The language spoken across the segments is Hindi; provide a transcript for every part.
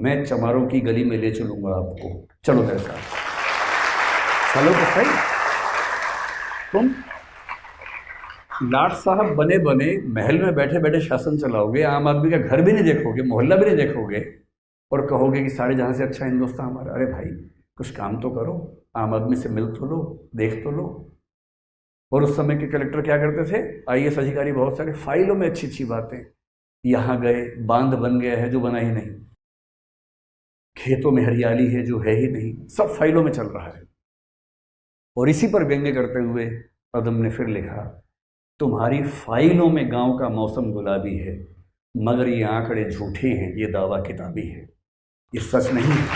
मैं चमारों की गली में ले चलूंगा आपको, चलो मेरे साथ। चलो तो सही। तुम लाट साहब बने बने महल में बैठे बैठे शासन चलाओगे, आम आदमी का घर भी नहीं देखोगे, मोहल्ला भी नहीं देखोगे, और कहोगे कि सारे जहां से अच्छा हिंदुस्तान हमारा। अरे भाई, कुछ काम तो करो, आम आदमी से मिल तो लो, देख तो लो। और उस समय के कलेक्टर क्या करते थे, आईएएस अधिकारी बहुत सारे, फाइलों में अच्छी अच्छी बातें, यहाँ गए बांध बन गया है जो बना ही नहीं, खेतों में हरियाली है जो है ही नहीं, सब फाइलों में चल रहा है। और इसी पर व्यंग्य करते हुए पद्म ने फिर लिखा, तुम्हारी फाइलों में गांव का मौसम गुलाबी है, मगर ये आंकड़े झूठे हैं, ये दावा किताबी है, ये सच नहीं है।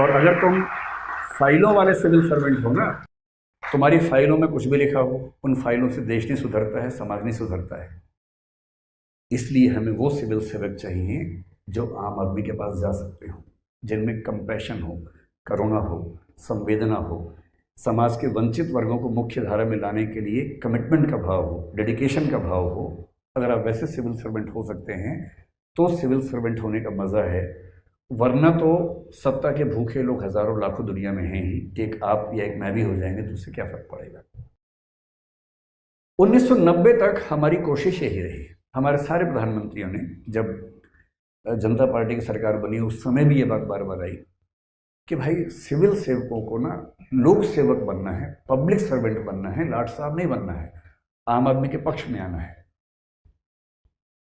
और अगर तुम फाइलों वाले सिविल सर्वेंट हो ना, तुम्हारी फाइलों में कुछ भी लिखा हो, उन फाइलों से देश नहीं सुधरता है, समाज नहीं सुधरता है। इसलिए हमें वो सिविल सेवक चाहिए जो आम आदमी के पास जा सकते हो, जिनमें कंपैशन हो, करुणा हो, संवेदना हो, समाज के वंचित वर्गों को मुख्य धारा में लाने के लिए कमिटमेंट का भाव हो, डेडिकेशन का भाव हो। अगर आप वैसे सिविल सर्वेंट हो सकते हैं तो सिविल सर्वेंट होने का मज़ा है, वरना तो सत्ता के भूखे लोग हजारों लाखों दुनिया में हैं ही, एक आप या एक मैं भी हो जाएंगे तो उससे क्या फर्क पड़ेगा। 1990 तक हमारी कोशिश यही रही, हमारे सारे प्रधानमंत्रियों ने, जब जनता पार्टी की सरकार बनी उस समय भी ये बात बार बार आई कि भाई सिविल सेवकों को ना लोक सेवक बनना है, पब्लिक सर्वेंट बनना है, लाट साहब नहीं बनना है, आम आदमी के पक्ष में आना है।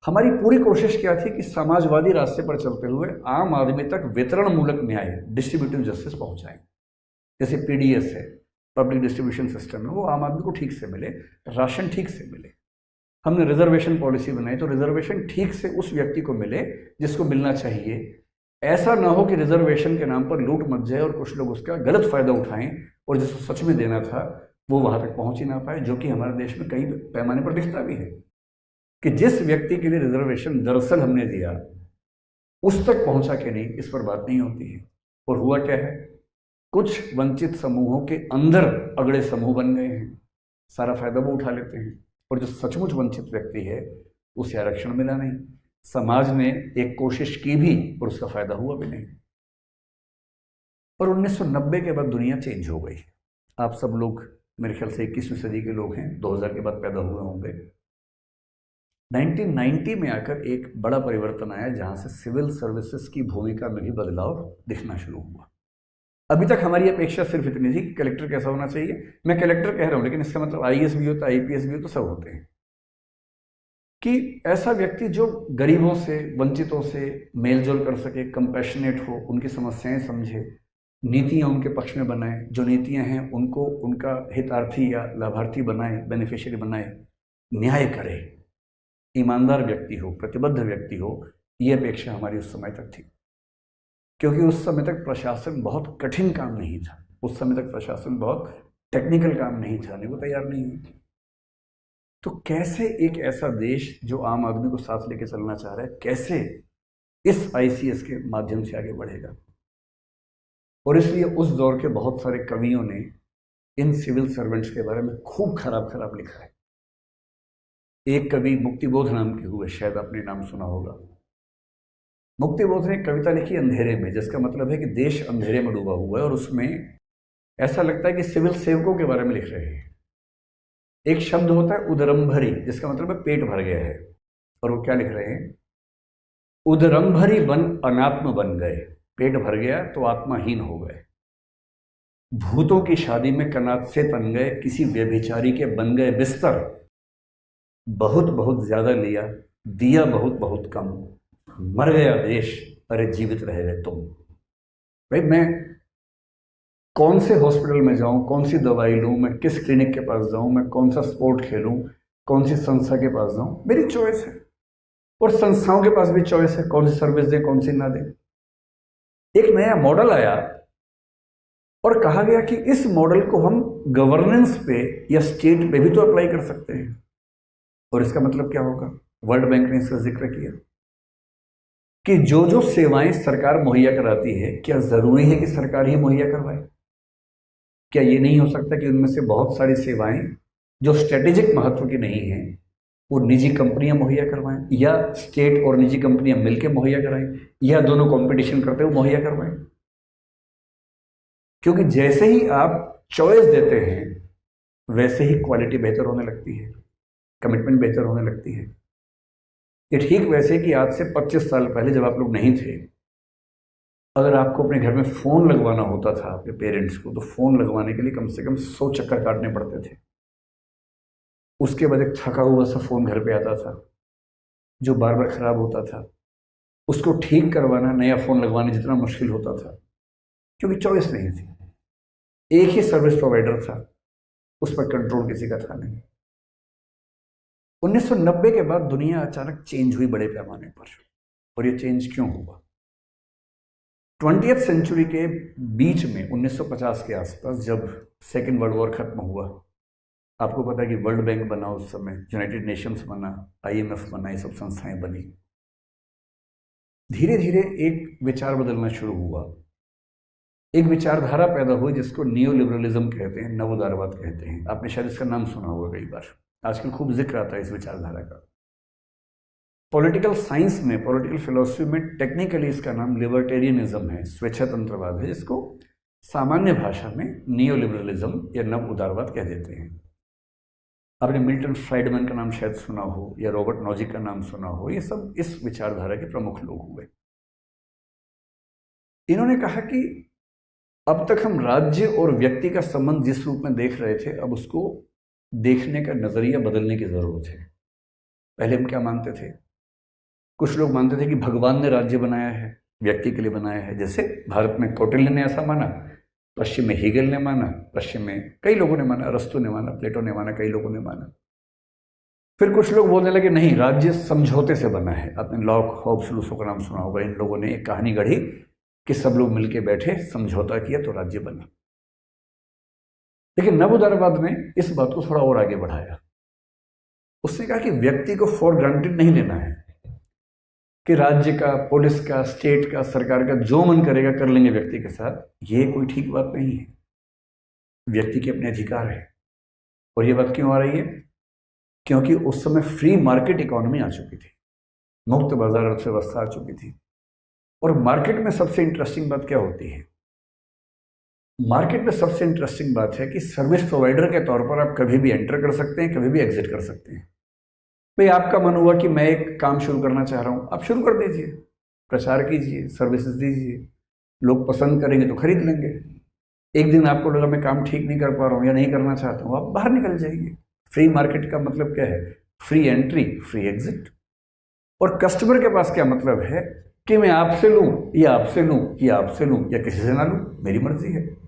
हमारी पूरी कोशिश क्या थी कि समाजवादी रास्ते पर चलते हुए आम आदमी तक वितरण मूलक न्याय, डिस्ट्रीब्यूटिव जस्टिस पहुंचाएं। जैसे पीडीएस है, पब्लिक डिस्ट्रीब्यूशन सिस्टम है, वो आम आदमी को ठीक से मिले, राशन ठीक से मिले। हमने रिजर्वेशन पॉलिसी बनाई तो रिजर्वेशन ठीक से उस व्यक्ति को मिले जिसको मिलना चाहिए। ऐसा ना हो कि रिजर्वेशन के नाम पर लूट मच जाए और कुछ लोग उसका गलत फायदा उठाएं और जिसको सच में देना था वो वहां तक पहुंच ही ना पाए, जो कि हमारे देश में कई पैमाने पर दिखता भी है कि जिस व्यक्ति के लिए रिजर्वेशन दरअसल हमने दिया उस तक पहुंचा के नहीं, इस पर बात नहीं होती है। और हुआ क्या है, कुछ वंचित समूहों के अंदर अगड़े समूह बन गए हैं, सारा फायदा वो उठा लेते हैं, और जो सचमुच वंचित व्यक्ति है उसे आरक्षण मिला नहीं। समाज ने एक कोशिश की भी और उसका फायदा हुआ भी नहीं। और 1990 के बाद दुनिया चेंज हो गई। आप सब लोग मेरे ख्याल से 21वीं सदी के लोग हैं, 2000 के बाद पैदा हुए होंगे। 1990 में आकर एक बड़ा परिवर्तन आया जहां से सिविल सर्विसेज की भूमिका में भी बदलाव दिखना शुरू हुआ। अभी तक हमारी अपेक्षा सिर्फ इतनी थी कि कलेक्टर कैसा होना चाहिए। मैं कलेक्टर कह रहा हूं लेकिन इसका मतलब आईएएस भी होता है, आईपीएस भी होता, सब होते हैं, कि ऐसा व्यक्ति जो गरीबों से, वंचितों से मेलजोल कर सके, कंपैशनेट हो, उनकी समस्याएं समझे, नीतियां उनके पक्ष में बनाए, जो नीतियां हैं उनको उनका हितार्थी या लाभार्थी बनाए, बेनिफिशियरी बनाए, न्याय करे, ईमानदार व्यक्ति हो, प्रतिबद्ध व्यक्ति हो। ये अपेक्षा हमारी उस समय तक थी, क्योंकि उस समय तक प्रशासन बहुत कठिन काम नहीं था, उस समय तक प्रशासन बहुत टेक्निकल काम नहीं था, वो तैयार नहीं है। तो कैसे एक ऐसा देश जो आम आदमी को साथ लेके चलना चाह रहा है, कैसे इस आईसीएस के माध्यम से आगे बढ़ेगा। और इसलिए उस दौर के बहुत सारे कवियों ने इन सिविल सर्वेंट्स के बारे में खूब खराब खराब लिखा है। एक कवि मुक्तिबोध नाम के हुए, शायद आपने नाम सुना होगा। मुक्तिबोध ने कविता लिखी अंधेरे में, जिसका मतलब है कि देश अंधेरे में डूबा हुआ है, और उसमें ऐसा लगता है कि सिविल सेवकों के बारे में लिख रहे हैं। एक शब्द होता है उदरंभरी, जिसका मतलब है पेट भर गया है, और वो क्या लिख रहे हैं, उदरंभरी बन अनात्म बन गए, पेट भर गया तो आत्माहीन हो गए। भूतों की शादी में कनात से तन गए, किसी व्यभिचारी के बन गए बिस्तर, बहुत बहुत ज्यादा लिया, दिया बहुत बहुत कम, मर गया देश, अरे जीवित रह गए तुम। भाई मैं कौन से हॉस्पिटल में जाऊं, कौन सी दवाई लूं, मैं किस क्लिनिक के पास जाऊं, मैं कौन सा स्पोर्ट खेलूं, कौन सी संस्था के पास जाऊं, मेरी चॉइस है। और संस्थाओं के पास भी चॉइस है, कौन सी सर्विस दें, कौन सी ना दें। एक नया मॉडल आया और कहा गया कि इस मॉडल को हम गवर्नेंस पे या स्टेट पे भी तो अप्लाई कर सकते हैं। और इसका मतलब क्या होगा, वर्ल्ड बैंक ने इसका जिक्र किया कि जो जो सेवाएं सरकार मुहैया कराती है, क्या जरूरी है कि सरकार ही मुहैया करवाए? क्या ये नहीं हो सकता कि उनमें से बहुत सारी सेवाएं जो स्ट्रेटेजिक महत्व की नहीं हैं, वो निजी कंपनियां मुहैया करवाएं या स्टेट और निजी कंपनियां मिलकर मुहैया कराएं या दोनों कंपटीशन करते हुए मुहैया करवाएं। क्योंकि जैसे ही आप चॉइस देते हैं वैसे ही क्वालिटी बेहतर होने लगती है, कमिटमेंट बेहतर होने लगती है। ये ठीक वैसे कि आज से 25 साल पहले जब आप लोग नहीं थे, अगर आपको अपने घर में फ़ोन लगवाना होता था अपने पेरेंट्स को, तो फ़ोन लगवाने के लिए कम से कम 100 चक्कर काटने पड़ते थे। उसके बाद एक थका हुआ सा फ़ोन घर पे आता था जो बार बार ख़राब होता था। उसको ठीक करवाना नया फ़ोन लगवाने जितना मुश्किल होता था, क्योंकि चॉइस नहीं थी। एक ही सर्विस प्रोवाइडर था, उस पर कंट्रोल किसी का था नहीं। 1990 के बाद दुनिया अचानक चेंज हुई बड़े पैमाने पर। और ये चेंज क्यों हुआ? 20th सेंचुरी के बीच में 1950 के आसपास जब सेकेंड वर्ल्ड वॉर खत्म हुआ, आपको पता है कि वर्ल्ड बैंक बना, उस समय यूनाइटेड नेशंस बना, IMF बना, ये सब संस्थाएं बनी। धीरे धीरे एक विचार बदलना शुरू हुआ। एक विचारधारा पैदा हुई जिसको नियो लिबरलिज्म कहते हैं, नव उदारवाद कहते हैं। आपने शायद इसका नाम सुना होगा कई बार, आजकल खूब जिक्र आता है इस विचारधारा का। पॉलिटिकल साइंस में, पॉलिटिकल फिलॉसफी में टेक्निकली इसका नाम लिबर्टेरियनिज्म है, स्वेच्छातंत्रवाद है, जिसको सामान्य भाषा में नियो लिबरलिज्म या नव उदारवाद कह देते हैं। आपने मिल्टन फ्राइडमैन का नाम शायद सुना हो या रॉबर्ट नॉजिक का नाम सुना हो। ये सब इस विचारधारा के प्रमुख लोग हुए। इन्होंने कहा कि अब तक हम राज्य और व्यक्ति का संबंध जिस रूप में देख रहे थे, अब उसको देखने का नजरिया बदलने की जरूरत है। पहले हम क्या मानते थे? कुछ लोग मानते थे कि भगवान ने राज्य बनाया है, व्यक्ति के लिए बनाया है। जैसे भारत में कौटिल्य ने ऐसा माना, पश्चिम में हीगल ने माना, पश्चिम में कई लोगों ने माना, अरस्तु ने माना, प्लेटो ने माना, कई लोगों ने माना। फिर कुछ लोग बोलने लगे नहीं, राज्य समझौते से बना है। आपने लॉक, हॉब्स, रूसो का नाम सुना होगा। इन लोगों ने एक कहानी गढ़ी कि सब लोग मिलके बैठे, समझौता किया तो राज्य बना। लेकिन नव उदारवाद ने इस बात को थोड़ा और आगे बढ़ाया। उसने कहा कि व्यक्ति को फॉर ग्रांटेड नहीं लेना है कि राज्य का, पुलिस का, स्टेट का, सरकार का जो मन करेगा कर लेंगे व्यक्ति के साथ। ये कोई ठीक बात नहीं है। व्यक्ति के अपने अधिकार है। और ये बात क्यों आ रही है? क्योंकि उस समय फ्री मार्केट इकोनॉमी आ चुकी थी, मुक्त बाजार अर्थव्यवस्था आ चुकी थी। और मार्केट में सबसे इंटरेस्टिंग बात क्या होती है? मार्केट में सबसे इंटरेस्टिंग बात है कि सर्विस प्रोवाइडर के तौर पर आप कभी भी एंटर कर सकते हैं, कभी भी एग्जिट कर सकते हैं। भाई आपका मन हुआ कि मैं एक काम शुरू करना चाह रहा हूं, आप शुरू कर दीजिए, प्रचार कीजिए, सर्विसेज दीजिए, लोग पसंद करेंगे तो खरीद लेंगे। एक दिन आपको लगा मैं काम ठीक नहीं कर पा रहा हूं या नहीं करना चाहता हूं, आप बाहर निकल जाइए। फ्री मार्केट का मतलब क्या है? Free entry, free exit. और कस्टमर के पास क्या मतलब है कि मैं आपसे लूं या आपसे लूं या आपसे लूं या किसी से ना लूं, मेरी मर्जी है।